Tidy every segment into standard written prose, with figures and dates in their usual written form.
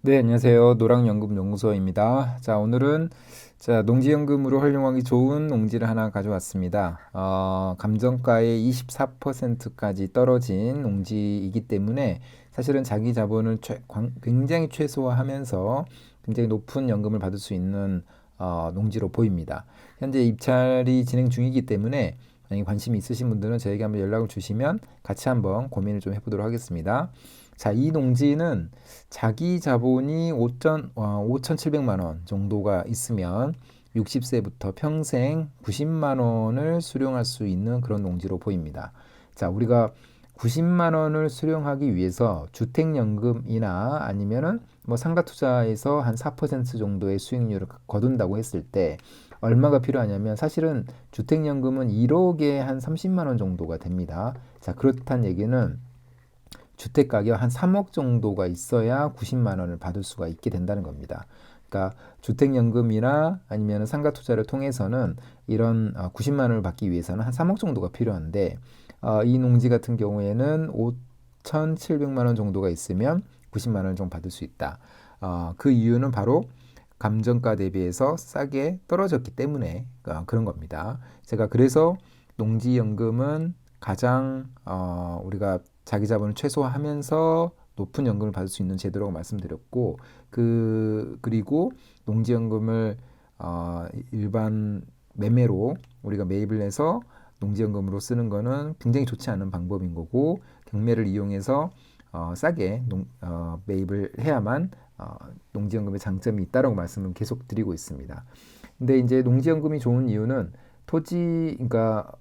네, 안녕하세요. 노랑연금연구소입니다. 자, 오늘은 농지연금으로 활용하기 좋은 농지를 하나 가져왔습니다. 감정가의 24%까지 떨어진 농지이기 때문에 사실은 자기 자본을 굉장히 최소화하면서 굉장히 높은 연금을 받을 수 있는 농지로 보입니다. 현재 입찰이 진행 중이기 때문에 만약에 관심이 있으신 분들은 저에게 한번 연락을 주시면 같이 한번 고민을 좀 해보도록 하겠습니다. 자, 이 농지는 자기 자본이 5,700만 원 정도가 있으면 60세부터 평생 90만 원을 수령할 수 있는 그런 농지로 보입니다. 자, 우리가 90만 원을 수령하기 위해서 주택연금이나 아니면은 뭐 상가투자에서 한 4% 정도의 수익률을 거둔다고 했을 때 얼마가 필요하냐면 사실은 주택연금은 1억에 한 30만 원 정도가 됩니다. 자, 그렇다는 얘기는 주택 가격 한 3억 정도가 있어야 90만 원을 받을 수가 있게 된다는 겁니다. 그러니까 주택연금이나 아니면 상가 투자를 통해서는 이런 90만 원을 받기 위해서는 한 3억 정도가 필요한데 이 농지 같은 경우에는 5,700만 원 정도가 있으면 90만 원을 좀 받을 수 있다. 그 이유는 바로 감정가 대비해서 싸게 떨어졌기 때문에 그런 겁니다. 제가 그래서 농지연금은 가장 우리가 자기 자본을 최소화하면서 높은 연금을 받을 수 있는 제도라고 말씀드렸고 그리고 농지연금을 일반 매매로 우리가 매입을 해서 농지연금으로 쓰는 거는 굉장히 좋지 않은 방법인 거고 경매를 이용해서 싸게 매입을 해야만 농지연금의 장점이 있다라고 말씀을 계속 드리고 있습니다. 근데 이제 농지연금이 좋은 이유는 그러니까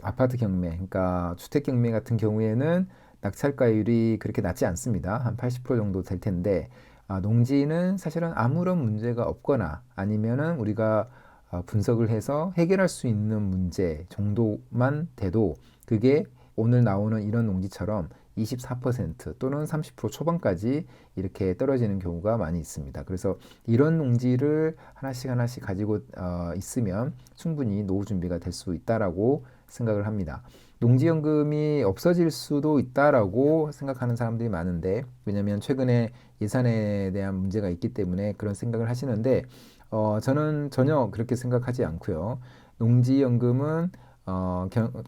아파트 경매, 그러니까 주택 경매 같은 경우에는 낙찰가율이 그렇게 낮지 않습니다. 한 80% 정도 될 텐데, 농지는 사실은 아무런 문제가 없거나 아니면은 우리가 분석을 해서 해결할 수 있는 문제 정도만 돼도 그게 오늘 나오는 이런 농지처럼 24% 또는 30% 초반까지 이렇게 떨어지는 경우가 많이 있습니다. 그래서 이런 농지를 하나씩 가지고 있으면 충분히 노후 준비가 될 수 있다라고 생각을 합니다. 농지연금이 없어질 수도 있다라고 생각하는 사람들이 많은데 왜냐하면 최근에 예산에 대한 문제가 있기 때문에 그런 생각을 하시는데 저는 전혀 그렇게 생각하지 않고요. 농지연금은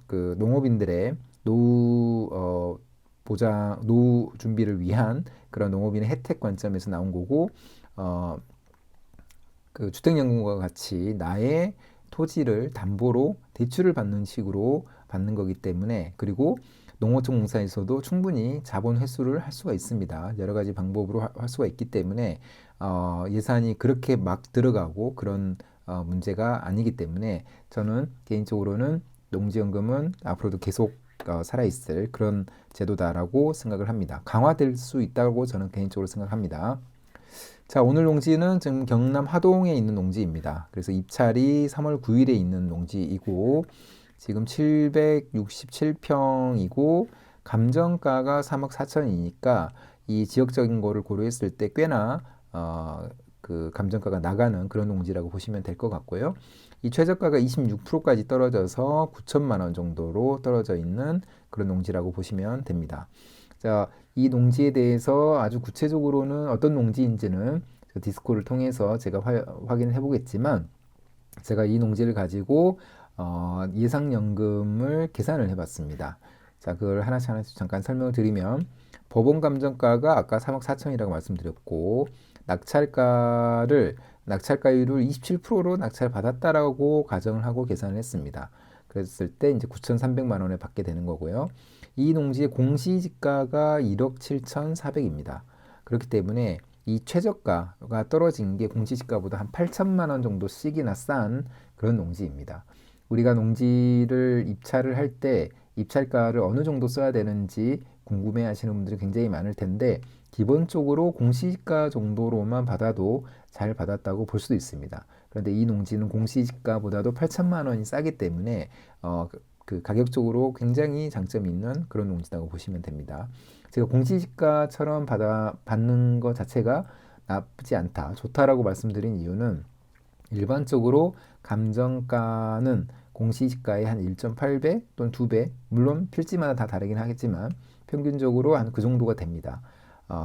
그 농업인들의 노후 준비를 위한 그런 농업인의 혜택 관점에서 나온 거고 어, 그 주택연금과 같이 나의 토지를 담보로 대출을 받는 식으로 받는 거기 때문에 그리고 농어촌공사에서도 충분히 자본 회수를 할 수가 있습니다. 여러 가지 방법으로 할 수가 있기 때문에 예산이 그렇게 막 들어가고 그런 문제가 아니기 때문에 저는 개인적으로는 농지연금은 앞으로도 계속 살아있을 그런 제도다라고 생각을 합니다. 강화될 수 있다고 저는 개인적으로 생각합니다. 자, 오늘 농지는 지금 경남 하동에 있는 농지입니다. 그래서 입찰이 3월 9일에 있는 농지이고 지금 767평이고 감정가가 3억 4천이니까 이 지역적인 거를 고려했을 때 꽤나 그 감정가가 나가는 그런 농지라고 보시면 될 것 같고요. 이 최저가가 26%까지 떨어져서 9천만 원 정도로 떨어져 있는 그런 농지라고 보시면 됩니다. 자, 이 농지에 대해서 아주 구체적으로는 어떤 농지인지는 디스코를 통해서 제가 확인해 보겠지만 제가 이 농지를 가지고 예상연금을 계산을 해봤습니다. 자, 그걸 하나씩 잠깐 설명을 드리면 법원 감정가가 아까 3억 4천이라고 말씀드렸고 낙찰가율을 27%로 낙찰받았다라고 가정을 하고 계산을 했습니다. 그랬을 때 이제 9,300만 원에 받게 되는 거고요. 이 농지의 공시지가가 1억 7,400입니다. 그렇기 때문에 이 최저가가 떨어진 게 공시지가보다 한 8천만 원 정도씩이나 싼 그런 농지입니다. 우리가 농지를 입찰을 할 때 입찰가를 어느 정도 써야 되는지 궁금해 하시는 분들이 굉장히 많을 텐데 기본적으로 공시지가 정도로만 받아도 잘 받았다고 볼 수도 있습니다. 그런데 이 농지는 공시지가보다도 8천만 원이 싸기 때문에 그 가격적으로 굉장히 장점이 있는 그런 농지라고 보시면 됩니다. 제가 공시지가처럼 받는 것 자체가 나쁘지 않다, 좋다라고 말씀드린 이유는 일반적으로 감정가는 공시지가의 한 1.8배 또는 2배, 물론 필지마다 다 다르긴 하겠지만 평균적으로 한 그 정도가 됩니다.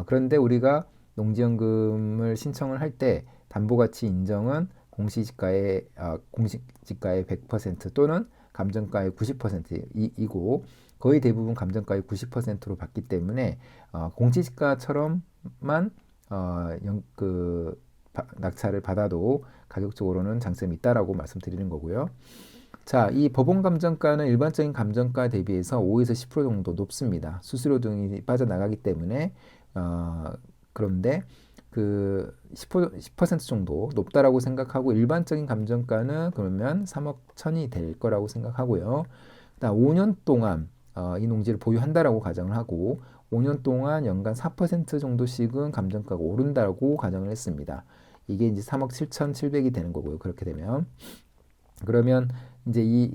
그런데 우리가 농지연금을 신청을 할 때 담보가치 인정은 공시지가의 100% 또는 감정가의 90%이고 거의 대부분 감정가의 90%로 받기 때문에 공시지가처럼만 낙찰을 받아도 가격적으로는 장점이 있다라고 말씀드리는 거고요. 자, 이 법원 감정가는 일반적인 감정가 대비해서 5에서 10% 정도 높습니다. 수수료 등이 빠져나가기 때문에 그런데 그 10% 정도 높다라고 생각하고 일반적인 감정가는 그러면 3억 1천이 될 거라고 생각하고요. 5년 동안 이 농지를 보유한다라고 가정을 하고 5년 동안 연간 4% 정도씩은 감정가가 오른다고 가정을 했습니다. 이게 이제 3억 7천7백이 되는 거고요. 그렇게 되면 그러면 이제 이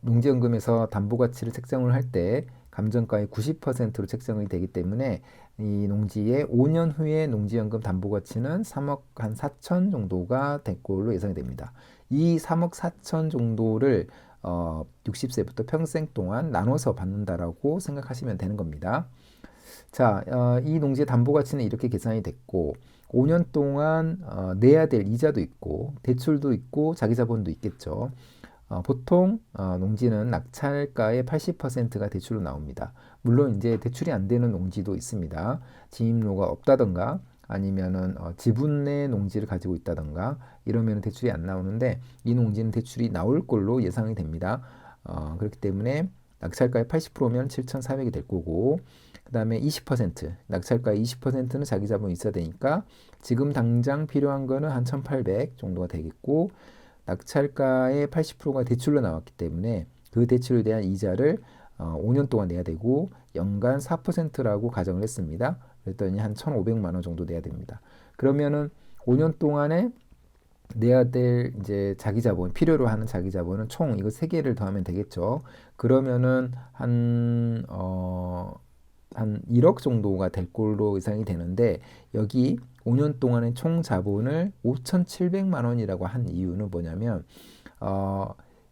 농지연금에서 담보가치를 책정을 할 때 감정가의 90%로 책정이 되기 때문에 이 농지의 5년 후에 농지연금 담보가치는 3억 한 4천 정도가 될 걸로 예상이 됩니다. 이 3억 4천 정도를 60세부터 평생 동안 나눠서 받는다라고 생각하시면 되는 겁니다. 자, 이 농지의 담보가치는 이렇게 계산이 됐고 5년 동안 내야 될 이자도 있고 대출도 있고 자기자본도 있겠죠. 보통 농지는 낙찰가의 80%가 대출로 나옵니다. 물론 이제 대출이 안 되는 농지도 있습니다. 진입로가 없다던가 아니면은 지분 내 농지를 가지고 있다던가 이러면 대출이 안 나오는데 이 농지는 대출이 나올 걸로 예상이 됩니다. 그렇기 때문에 낙찰가의 80%면 7,400이 될 거고 그 다음에 20% 낙찰가의 20%는 자기 자본이 있어야 되니까 지금 당장 필요한 거는 한 1,800 정도가 되겠고 낙찰가의 80%가 대출로 나왔기 때문에 그 대출에 대한 이자를 5년 동안 내야 되고 연간 4%라고 가정을 했습니다. 그랬더니 한 1,500만 원 정도 내야 됩니다. 그러면은 5년 동안에 내야 될 이제 자기 자본 필요로 하는 자기 자본은 총 이거 세 개를 더하면 되겠죠. 그러면은 한 1억 정도가 될 걸로 예상이 되는데 여기 5년 동안의 총 자본을 5,700만 원이라고 한 이유는 뭐냐면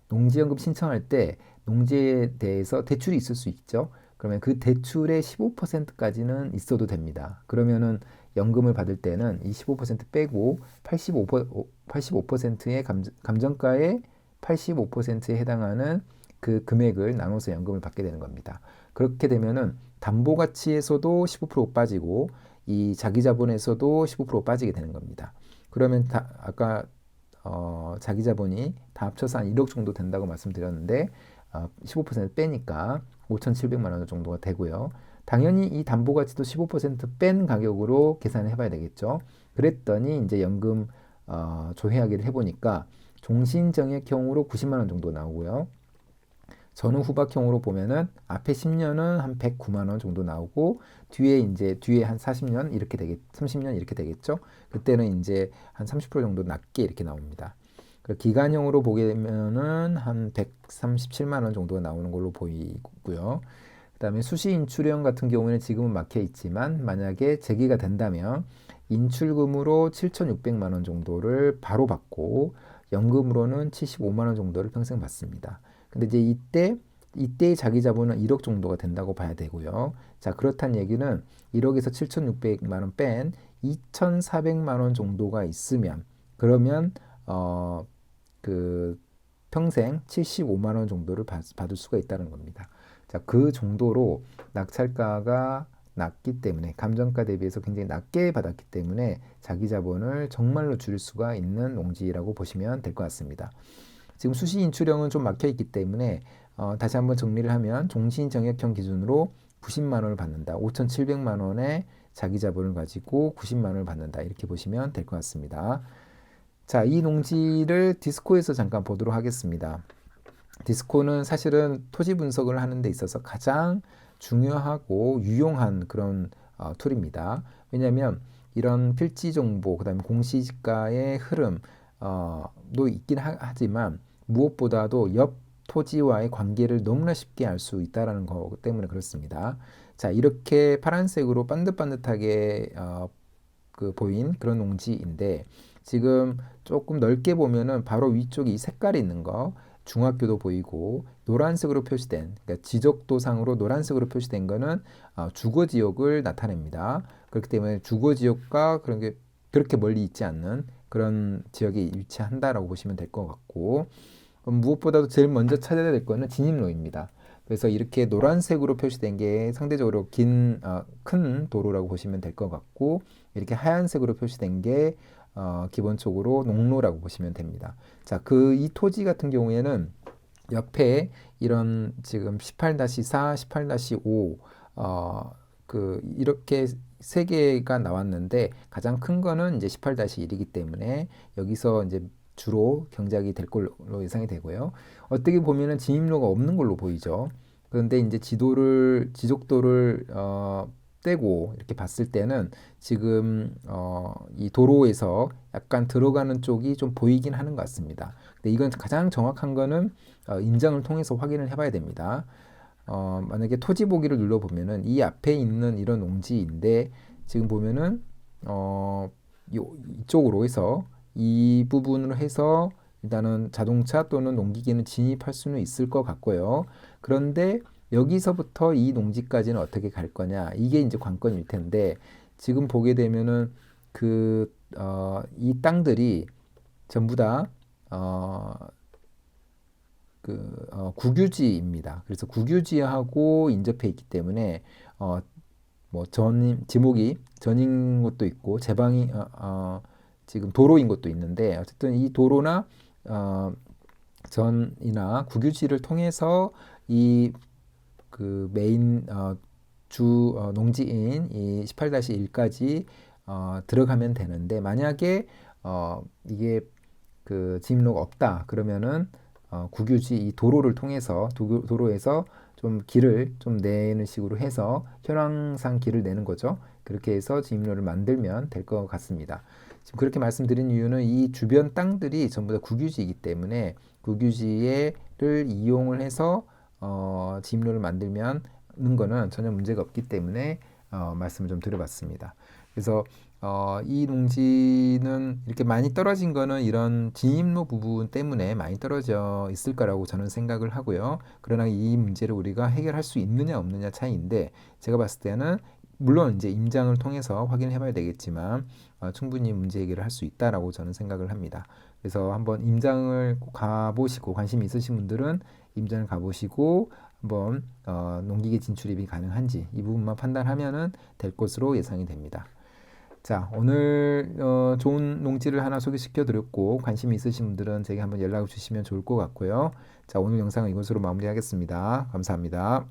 농지연금 신청할 때 농지에 대해서 대출이 있을 수 있죠. 그러면 그 대출의 15%까지는 있어도 됩니다. 그러면은 연금을 받을 때는 이 15% 빼고 85%의 감정가의 85%에 해당하는 그 금액을 나눠서 연금을 받게 되는 겁니다. 그렇게 되면은 담보가치에서도 15% 빠지고 이 자기자본에서도 15% 빠지게 되는 겁니다. 그러면 아까 자기자본이 다 합쳐서 한 1억 정도 된다고 말씀드렸는데 15% 빼니까 5,700만 원 정도가 되고요. 당연히 이 담보가치도 15%뺀 가격으로 계산을 해봐야 되겠죠. 그랬더니 이제 연금 조회하기를 해보니까 종신정액형으로 90만 원 정도 나오고요. 전후 후박형으로 보면은 앞에 10년은 한 109만 원 정도 나오고 뒤에 한 40년 이렇게 30년 이렇게 되겠죠. 그때는 이제 한 30% 정도 낮게 이렇게 나옵니다. 그리고 기간형으로 보게 되면은 한 137만 원 정도가 나오는 걸로 보이고요. 그다음에 수시 인출형 같은 경우에는 지금은 막혀 있지만 만약에 재개가 된다면 인출금으로 7,600만 원 정도를 바로 받고 연금으로는 75만 원 정도를 평생 받습니다. 근데 이제 이때의 자기 자본은 1억 정도가 된다고 봐야 되고요. 자, 그렇다는 얘기는 1억에서 7,600만 원 뺀 2,400만 원 정도가 있으면 그러면 그 평생 75만 원 정도를 받을 수가 있다는 겁니다. 자, 그 정도로 낙찰가가 낮기 때문에 감정가 대비해서 굉장히 낮게 받았기 때문에 자기 자본을 정말로 줄일 수가 있는 농지라고 보시면 될 것 같습니다. 지금 수시 인출형은 좀 막혀 있기 때문에 다시 한번 정리를 하면 종신정액형 기준으로 90만 원을 받는다. 5,700만 원의 자기 자본을 가지고 90만 원을 받는다. 이렇게 보시면 될 것 같습니다. 자, 이 농지를 디스코에서 잠깐 보도록 하겠습니다. 디스코는 사실은 토지 분석을 하는 데 있어서 가장 중요하고 유용한 그런 툴입니다. 왜냐하면 이런 필지 정보, 그 다음에 공시지가의 흐름 도 있긴 하지만 무엇보다도 옆 토지와의 관계를 너무나 쉽게 알 수 있다는 거 때문에 그렇습니다. 자, 이렇게 파란색으로 반듯반듯하게 보인 그런 농지인데 지금 조금 넓게 보면은 바로 위쪽에 이 색깔이 있는 거 중학교도 보이고 노란색으로 표시된 그러니까 지적도상으로 노란색으로 표시된 거는 주거 지역을 나타냅니다. 그렇기 때문에 주거 지역과 그런 게 그렇게 멀리 있지 않는 그런 지역에 위치한다라고 보시면 될 것 같고 무엇보다도 제일 먼저 찾아야 될 거는 진입로입니다. 그래서 이렇게 노란색으로 표시된 게 상대적으로 큰 도로라고 보시면 될 것 같고 이렇게 하얀색으로 표시된 게 기본적으로 농로라고 보시면 됩니다. 자, 이 토지 같은 경우에는 옆에 이런 지금 18-4, 18-5 이렇게 세 개가 나왔는데 가장 큰 거는 이제 18-1이기 때문에 여기서 이제 주로 경작이 될 걸로 예상이 되고요. 어떻게 보면은 진입로가 없는 걸로 보이죠. 그런데 이제 지적도를 떼고 이렇게 봤을 때는 지금 이 도로에서 약간 들어가는 쪽이 좀 보이긴 하는 것 같습니다. 근데 이건 가장 정확한 거는 인장을 통해서 확인을 해봐야 됩니다. 만약에 토지 보기를 눌러보면은 이 앞에 있는 이런 농지인데 지금 보면은 이쪽으로 해서 이 부분으로 해서 일단은 자동차 또는 농기계는 진입할 수는 있을 것 같고요. 그런데 여기서부터 이 농지까지는 어떻게 갈 거냐 이게 이제 관건일 텐데 지금 보게 되면은 이 땅들이 전부 다 국유지입니다. 그래서 국유지하고 인접해 있기 때문에 뭐 지목이 전인 것도 있고 제방이 지금 도로인 것도 있는데 어쨌든 이 도로나 전이나 국유지를 통해서 이 메인 농지인 이 18-1까지 들어가면 되는데 만약에 이게 진입로가 없다 그러면은 국유지 이 도로를 통해서 도로에서 좀 길을 좀 내는 식으로 해서 현황상 길을 내는 거죠. 그렇게 해서 진입로를 만들면 될 것 같습니다. 지금 그렇게 말씀드린 이유는 이 주변 땅들이 전부 다 국유지이기 때문에 국유지를 이용을 해서 진입로를 만들면 는 거는 전혀 문제가 없기 때문에 말씀을 좀 드려봤습니다. 그래서 이 농지는 이렇게 많이 떨어진 거는 이런 진입로 부분 때문에 많이 떨어져 있을 거라고 저는 생각을 하고요. 그러나 이 문제를 우리가 해결할 수 있느냐 없느냐 차이인데 제가 봤을 때는 물론 이제 임장을 통해서 확인을 해봐야 되겠지만 충분히 문제 해결을 할 수 있다라고 저는 생각을 합니다. 그래서 한번 임장을 가보시고 관심 있으신 분들은 임장을 가보시고 한번 농기계 진출입이 가능한지 이 부분만 판단하면은 될 것으로 예상이 됩니다. 자, 오늘 좋은 농지를 하나 소개시켜 드렸고 관심 있으신 분들은 제게 한번 연락을 주시면 좋을 것 같고요. 자, 오늘 영상은 이것으로 마무리하겠습니다. 감사합니다.